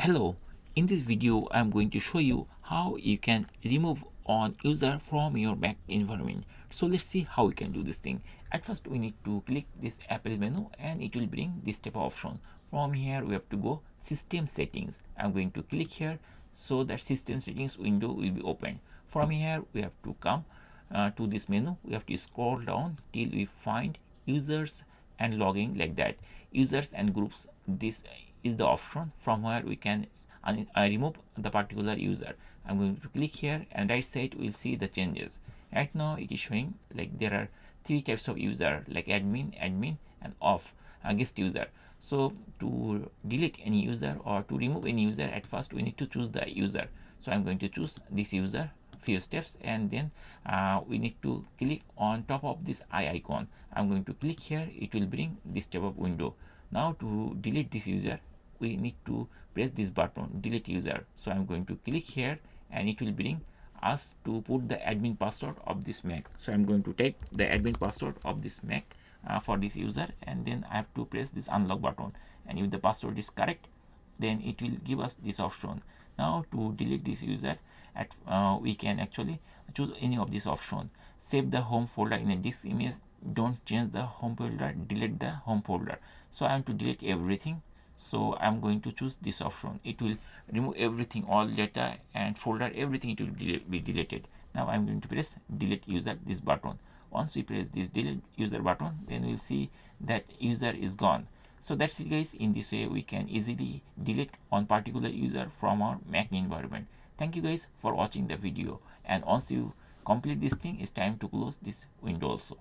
Hello, in this video I'm going to show you how you can remove on user from your Mac environment. So let's see how we can do this thing. At first we need to click this Apple menu and it will bring this type of option. From here we have to go system settings. I'm going to click here so that system settings window will be opened. From here we have to come to this menu. We have to scroll down till we find users and logging, like that. Users and groups, this is the option from where we can remove the particular user. I'm going to click here and right side we'll see the changes. Right now it is showing like there are three types of user, like admin, and off, guest user. So to delete any user or to remove any user, at first we need to choose the user. So I'm going to choose this user, FewSteps, and then we need to click on top of this eye icon. I'm going to click here, it will bring this type of window. Now to delete this user, we need to press this button, delete user. So I'm going to click here and it will bring us to put the admin password of this Mac. So I'm going to take the admin password of this Mac for this user, and then I have to press this unlock button, and if the password is correct, then it will give us this option. Now to delete this user, we can actually choose any of this option. Save the home folder in a disk image, don't change the home folder, delete the home folder. So I am to delete everything, so I'm going to choose this option. It will remove everything, all data and folder, everything, it will be deleted. Now I'm going to press delete user, this button. Once we press this delete user button, then we'll see that user is gone. So that's it guys. In this way we can easily delete on particular user from our Mac environment. Thank you guys for watching the video, and once you complete this thing, it's time to close this window also.